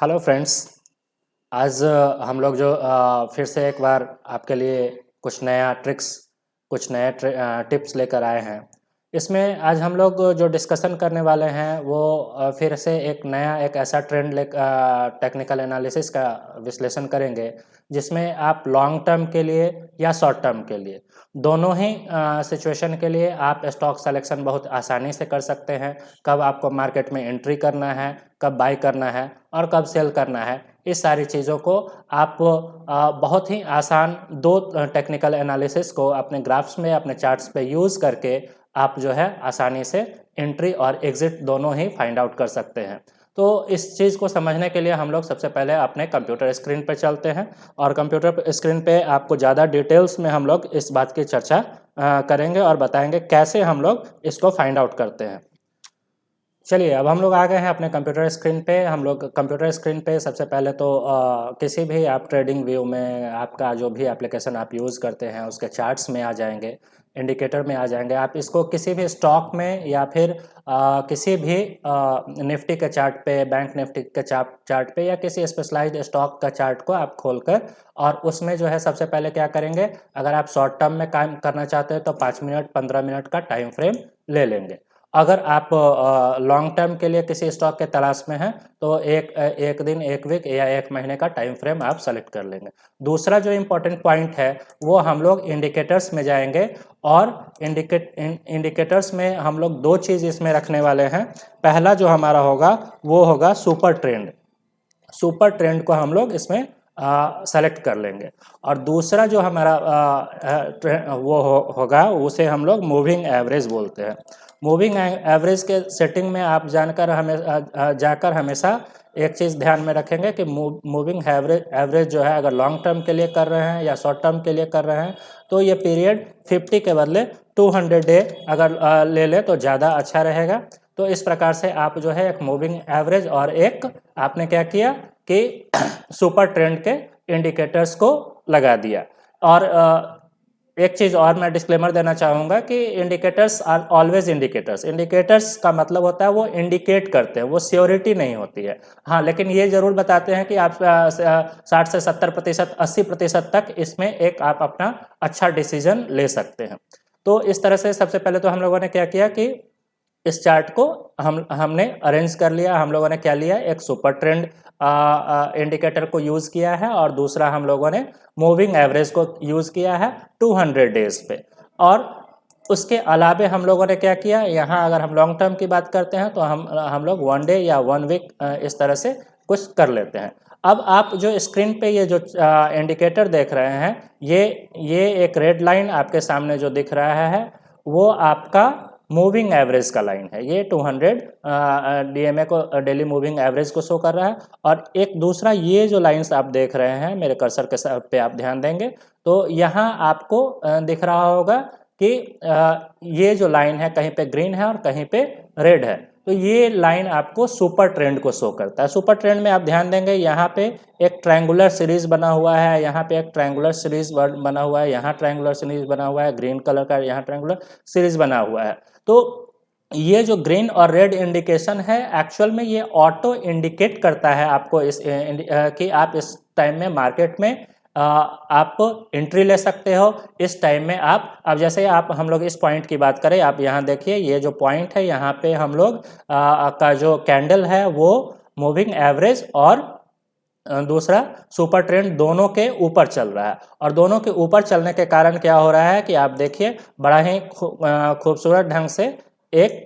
Hello friends. आज हम लोग जो फिर से एक बार आपके लिए कुछ नया ट्रिक्स, कुछ नए टिप्स लेकर आए हैं। इसमें आज हम लोग जो डिस्कशन करने वाले हैं वो फिर से एक नया एक ऐसा ट्रेंड टेक्निकल एनालिसिस का विश्लेषण करेंगे, जिसमें आप लॉन्ग टर्म के लिए या शॉर्ट टर्म के लिए दोनों ही सिचुएशन के लिए आप स्टॉक सिलेक्शन बहुत आसानी से कर सकते हैं। कब आपको मार्केट में एंट्री करना है, कब बाई करना है और कब सेल करना है, इस सारी चीज़ों को आप बहुत ही आसान दो टेक्निकल एनालिसिस को अपने ग्राफ्स में, अपने चार्ट्स पे यूज़ करके आप जो है आसानी से एंट्री और एग्जिट दोनों ही फाइंड आउट कर सकते हैं। तो इस चीज़ को समझने के लिए हम लोग सबसे पहले अपने कंप्यूटर स्क्रीन पर चलते हैं और कंप्यूटर स्क्रीन पे आपको ज़्यादा डिटेल्स में हम लोग इस बात की चर्चा करेंगे और बताएंगे कैसे हम लोग इसको फाइंड आउट करते हैं। चलिए, अब हम लोग आ गए हैं अपने कंप्यूटर स्क्रीन पे। हम लोग कंप्यूटर स्क्रीन पे सबसे पहले तो किसी भी आप ट्रेडिंग व्यू में आपका जो भी एप्लीकेशन आप यूज़ करते हैं उसके चार्ट्स में आ जाएंगे, इंडिकेटर में आ जाएंगे। आप इसको किसी भी स्टॉक में या फिर किसी भी निफ्टी के चार्ट पे, बैंक निफ्टी के चार्ट पे या किसी स्पेशलाइज्ड स्टॉक का चार्ट को आप खोलकर और उसमें जो है सबसे पहले क्या करेंगे, अगर आप शॉर्ट टर्म में काम करना चाहते हैं तो 5 मिनट 15 मिनट का टाइम फ्रेम ले लेंगे। अगर आप लॉन्ग टर्म के लिए किसी स्टॉक के तलाश में हैं तो एक दिन, एक वीक या एक महीने का टाइम फ्रेम आप सेलेक्ट कर लेंगे। दूसरा जो इम्पोर्टेंट पॉइंट है वो हम लोग इंडिकेटर्स में जाएंगे और इंडिकेटर्स में हम लोग दो चीज़ इसमें रखने वाले हैं। पहला जो हमारा होगा वो होगा सुपर ट्रेंड। सुपर ट्रेंड को हम लोग इसमें सेलेक्ट कर लेंगे और दूसरा जो हमारा होगा उसे हम लोग मूविंग एवरेज बोलते हैं। मूविंग एवरेज के सेटिंग में आप जाकर हमेशा एक चीज़ ध्यान में रखेंगे कि मूविंग एवरेज जो है, अगर लॉन्ग टर्म के लिए कर रहे हैं या शॉर्ट टर्म के लिए कर रहे हैं तो ये पीरियड 50 के बदले 200 डे अगर ले लें तो ज़्यादा अच्छा रहेगा। तो इस प्रकार से आप जो है एक मूविंग एवरेज और एक आपने क्या किया कि सुपर ट्रेंड के इंडिकेटर्स को लगा दिया। और एक चीज़ और मैं डिस्क्लेमर देना चाहूँगा कि indicators are always indicators. Indicators का मतलब होता है वो इंडिकेट करते हैं, वो श्योरिटी नहीं होती है। हाँ, लेकिन ये ज़रूर बताते हैं कि आप 60 से 70%, 80% तक इसमें एक आप अपना अच्छा डिसीजन ले सकते हैं। तो इस तरह से सबसे पहले तो हम लोगों ने क्या किया कि इस चार्ट को हमने अरेंज कर लिया। हम लोगों ने क्या लिया, एक सुपर ट्रेंड इंडिकेटर को यूज़ किया है और दूसरा हम लोगों ने मूविंग एवरेज को यूज़ किया है 200 डेज पे। और उसके अलावे हम लोगों ने क्या किया, यहाँ अगर हम लॉन्ग टर्म की बात करते हैं तो हम लोग 1 डे या 1 वीक इस तरह से कुछ कर लेते हैं। अब आप जो स्क्रीन पे ये जो इंडिकेटर देख रहे हैं, ये एक रेड लाइन आपके सामने जो दिख रहा है वो आपका मूविंग एवरेज का लाइन है। ये 200 डीएमए को, डेली मूविंग एवरेज को शो कर रहा है। और एक दूसरा ये जो लाइंस आप देख रहे हैं, मेरे कर्सर के पे आप ध्यान देंगे तो यहाँ आपको दिख रहा होगा कि ये जो लाइन है कहीं पे ग्रीन है और कहीं पे रेड है। तो ये लाइन आपको सुपर ट्रेंड को शो करता है। सुपर ट्रेंड में आप ध्यान देंगे यहाँ पे एक ट्रायंगुलर सीरीज बना हुआ है, यहाँ पे एक ट्रायंगुलर सीरीज बना हुआ है, यहाँ ट्रायंगुलर सीरीज बना हुआ है, ग्रीन कलर का यहाँ ट्रायंगुलर सीरीज बना हुआ है। तो ये जो ग्रीन और रेड इंडिकेशन है, एक्चुअल में ये ऑटो इंडिकेट करता है आपको कि आप इस टाइम में मार्केट में आप एंट्री ले सकते हो। इस टाइम में आप, अब जैसे आप हम लोग इस पॉइंट की बात करें, आप यहाँ देखिए ये जो पॉइंट है यहाँ पे हम लोग का जो कैंडल है वो मूविंग एवरेज और दूसरा सुपर ट्रेंड दोनों के ऊपर चल रहा है। और दोनों के ऊपर चलने के कारण क्या हो रहा है कि आप देखिए बड़ा ही खूबसूरत ढंग से एक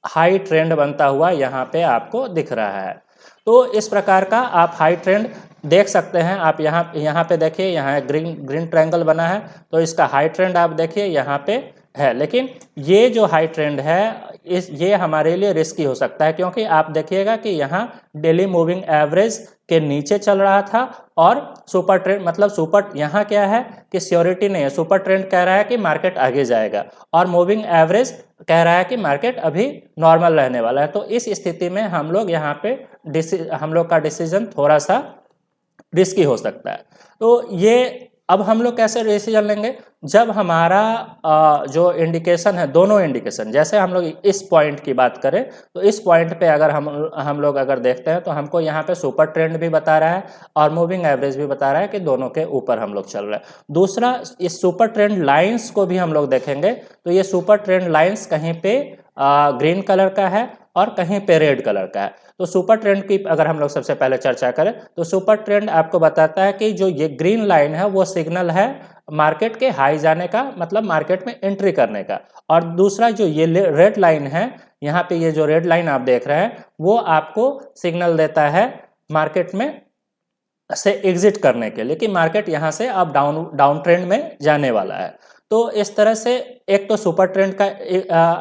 हाई ट्रेंड बनता हुआ यहाँ पे आपको दिख रहा है। तो इस प्रकार का आप हाई ट्रेंड देख सकते हैं। आप यहाँ पे देखिए, यहाँ ग्रीन ट्रायंगल बना है तो इसका हाई ट्रेंड आप देखिए यहाँ पे है। लेकिन ये जो हाई ट्रेंड है ये हमारे लिए रिस्की हो सकता है, क्योंकि आप देखिएगा कि यहाँ डेली मूविंग एवरेज के नीचे चल रहा था और सुपर ट्रेंड, मतलब सुपर, यहाँ क्या है कि श्योरिटी नहीं है। सुपर ट्रेंड कह रहा है कि मार्केट आगे जाएगा और मूविंग एवरेज कह रहा है कि मार्केट अभी नॉर्मल रहने वाला है। तो इस स्थिति में हम लोग यहाँ पे हम लोग का डिसीजन थोड़ा सा रिस्की हो सकता है। तो ये अब हम लोग कैसे डिसीजन लेंगे, जब हमारा जो इंडिकेशन है, दोनों इंडिकेशन, जैसे हम लोग इस पॉइंट की बात करें तो इस पॉइंट पे अगर हम लोग अगर देखते हैं तो हमको यहाँ पे सुपर ट्रेंड भी बता रहा है और मूविंग एवरेज भी बता रहा है कि दोनों के ऊपर हम लोग चल रहे हैं। दूसरा, इस सुपर ट्रेंड लाइंस को भी हम लोग देखेंगे तो ये सुपर ट्रेंड लाइंस कहीं पे ग्रीन कलर का है और कहीं पे रेड कलर का है। तो सुपर ट्रेंड की अगर हम लोग सबसे पहले चर्चा करें तो सुपर ट्रेंड आपको बताता है कि जो ये ग्रीन लाइन है वो सिग्नल है मार्केट के हाई जाने का, मतलब मार्केट में एंट्री करने का। और दूसरा जो ये रेड लाइन है, यहाँ पे ये जो रेड लाइन आप देख रहे हैं वो आपको सिग्नल देता है मार्केट में से एग्जिट करने के लिए कि मार्केट यहाँ से अब डाउन ट्रेंड में जाने वाला है। तो इस तरह से एक तो सुपर ट्रेंड का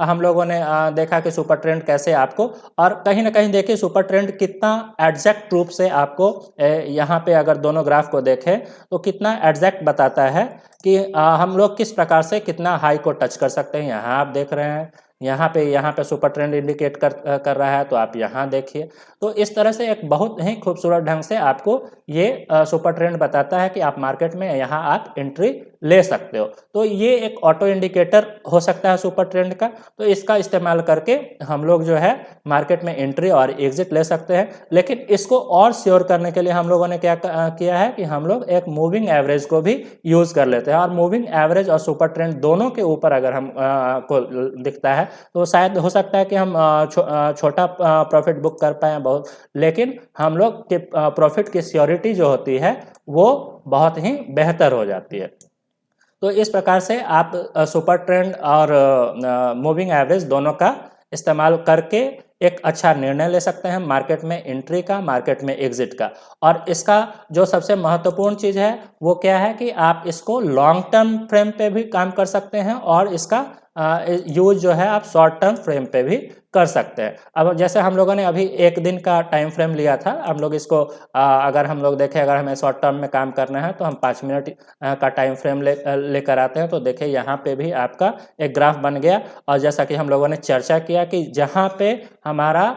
हम लोगों ने देखा कि सुपर ट्रेंड कैसे आपको, और कहीं ना कहीं देखिए सुपर ट्रेंड कितना एग्जैक्ट रूप से आपको यहाँ पे अगर दोनों ग्राफ को देखें तो कितना एग्जैक्ट बताता है कि हम लोग किस प्रकार से कितना हाई को टच कर सकते हैं। यहाँ आप देख रहे हैं यहाँ पे सुपर ट्रेंड इंडिकेट कर रहा है, तो आप यहाँ देखिए। तो इस तरह से एक बहुत ही खूबसूरत ढंग से आपको ये सुपर ट्रेंड बताता है कि आप मार्केट में यहाँ आप एंट्री ले सकते हो। तो ये एक ऑटो इंडिकेटर हो सकता है सुपर ट्रेंड का, तो इसका इस्तेमाल करके हम लोग जो है मार्केट में एंट्री और एग्जिट ले सकते हैं। लेकिन इसको और श्योर करने के लिए हम लोगों ने क्या किया है कि हम लोग एक मूविंग एवरेज को भी यूज कर लेते हैं, और मूविंग एवरेज और सुपर ट्रेंड दोनों के ऊपर अगर हम को दिखता है तो शायद हो सकता है कि हम छोटा प्रॉफिट बुक कर पाए बहुत, लेकिन हम लोग के प्रॉफिट की सियोरिटी जो होती है वो बहुत ही बेहतर हो जाती है। तो इस प्रकार से आप सुपर ट्रेंड और मूविंग एवरेज दोनों का इस्तेमाल करके एक अच्छा निर्णय ले सकते हैं मार्केट में एंट्री का, मार्केट में एग्जिट का। और इसका जो सबसे महत्वपूर्ण चीज़ है वो क्या है कि आप इसको लॉन्ग टर्म फ्रेम पे भी काम कर सकते हैं और इसका यूज जो है आप शॉर्ट टर्म फ्रेम पे भी कर सकते हैं। अब जैसे हम लोगों ने अभी एक दिन का टाइम फ्रेम लिया था, हम लोग इसको अगर हम लोग देखें, अगर हमें शॉर्ट टर्म में काम करना है तो हम 5 मिनट का टाइम फ्रेम लेकर आते हैं। तो देखिए यहाँ पे भी आपका एक ग्राफ बन गया, और जैसा कि हम लोगों ने चर्चा किया कि जहाँ पे हमारा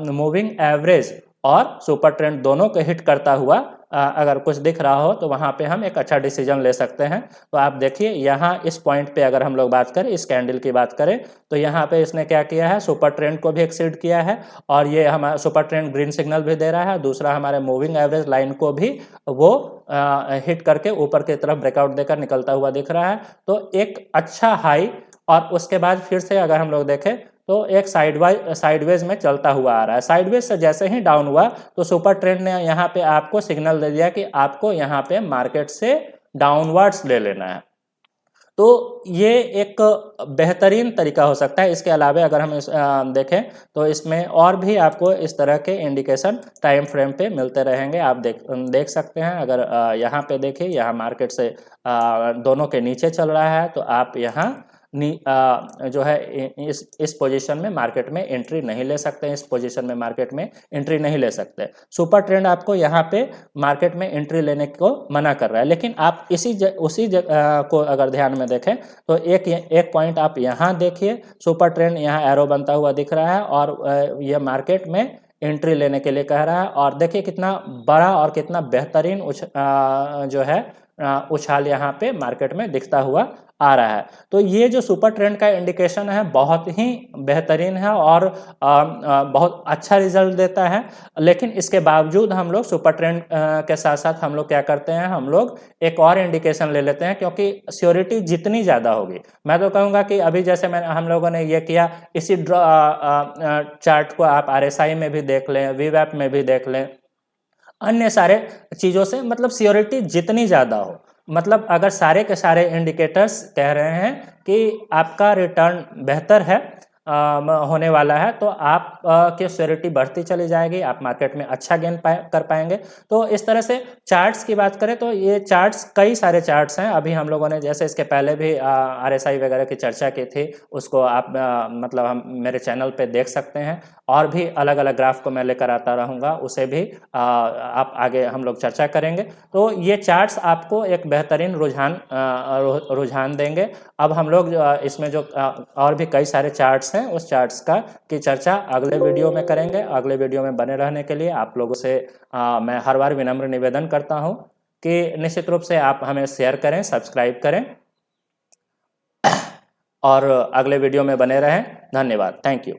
मूविंग एवरेज और सुपर ट्रेंड दोनों को हिट करता हुआ अगर कुछ दिख रहा हो तो वहाँ पे हम एक अच्छा डिसीजन ले सकते हैं। तो आप देखिए यहाँ इस पॉइंट पे अगर हम लोग बात करें, इस कैंडल की बात करें, तो यहाँ पे इसने क्या किया है, सुपर ट्रेंड को भी एक्सीड किया है, और ये हमारा सुपर ट्रेंड ग्रीन सिग्नल भी दे रहा है। दूसरा हमारे मूविंग एवरेज लाइन को भी वो हिट करके ऊपर की तरफ ब्रेकआउट देकर निकलता हुआ दिख रहा है। तो एक अच्छा हाई, और उसके बाद फिर से अगर हम लोग देखें तो एक साइडवेज में चलता हुआ आ रहा है। साइडवेज से जैसे ही डाउन हुआ तो सुपर ट्रेंड ने यहाँ पे आपको सिग्नल दे दिया कि आपको यहाँ पे मार्केट से डाउनवर्ड्स ले लेना है। तो ये एक बेहतरीन तरीका हो सकता है। इसके अलावा अगर हम देखें तो इसमें और भी आपको इस तरह के इंडिकेशन टाइम फ्रेम पे मिलते रहेंगे। आप देख सकते हैं, अगर यहाँ पे देखिए, यहाँ मार्केट से दोनों के नीचे चल रहा है, तो आप यहाँ जो है इस पोजीशन में मार्केट में एंट्री नहीं ले सकते, इस पोजीशन में मार्केट में एंट्री नहीं ले सकते। सुपर ट्रेंड आपको यहाँ पे मार्केट में एंट्री लेने को मना कर रहा है, लेकिन आप उसी को अगर ध्यान में देखें तो एक पॉइंट आप यहाँ देखिए, सुपर ट्रेंड यहाँ एरो बनता हुआ दिख रहा है और यह मार्केट में एंट्री लेने के लिए कह रहा है। और देखिए कितना बड़ा और कितना बेहतरीन जो है उछाल यहाँ पे मार्केट में दिखता हुआ आ रहा है। तो ये जो सुपर ट्रेंड का इंडिकेशन है बहुत ही बेहतरीन है और बहुत अच्छा रिजल्ट देता है। लेकिन इसके बावजूद हम लोग सुपर ट्रेंड के साथ साथ हम लोग क्या करते हैं, हम लोग एक और इंडिकेशन ले लेते हैं, क्योंकि श्योरिटी जितनी ज़्यादा होगी, मैं तो कहूँगा कि अभी जैसे हम लोगों ने ये किया, इसी चार्ट को आप RSI में भी देख लें, वीवैप में भी देख लें, अन्य सारे चीज़ों से, मतलब श्योरिटी जितनी ज़्यादा हो, मतलब अगर सारे के सारे इंडिकेटर्स कह रहे हैं कि आपका रिटर्न बेहतर है होने वाला है, तो आप की श्योरिटी बढ़ती चली जाएगी, आप मार्केट में अच्छा गेन कर पाएंगे। तो इस तरह से चार्ट्स की बात करें तो ये चार्ट्स, कई सारे चार्ट्स हैं। अभी हम लोगों ने जैसे इसके पहले भी RSI वगैरह की चर्चा की थी, उसको आप मतलब हम मेरे चैनल पे देख सकते हैं, और भी अलग अलग ग्राफ को मैं लेकर आता रहूँगा, उसे भी आप आगे हम लोग चर्चा करेंगे। तो ये चार्ट्स आपको एक बेहतरीन रुझान देंगे। अब हम लोग इसमें जो और भी कई सारे चार्ट्स हैं, उस चार्ट्स की चर्चा अगले वीडियो में करेंगे। अगले वीडियो में बने रहने के लिए आप लोगों से मैं हर बार विनम्र निवेदन करता हूं कि निश्चित रूप से आप हमें शेयर करें, सब्सक्राइब करें और अगले वीडियो में बने रहें। धन्यवाद। Thank you.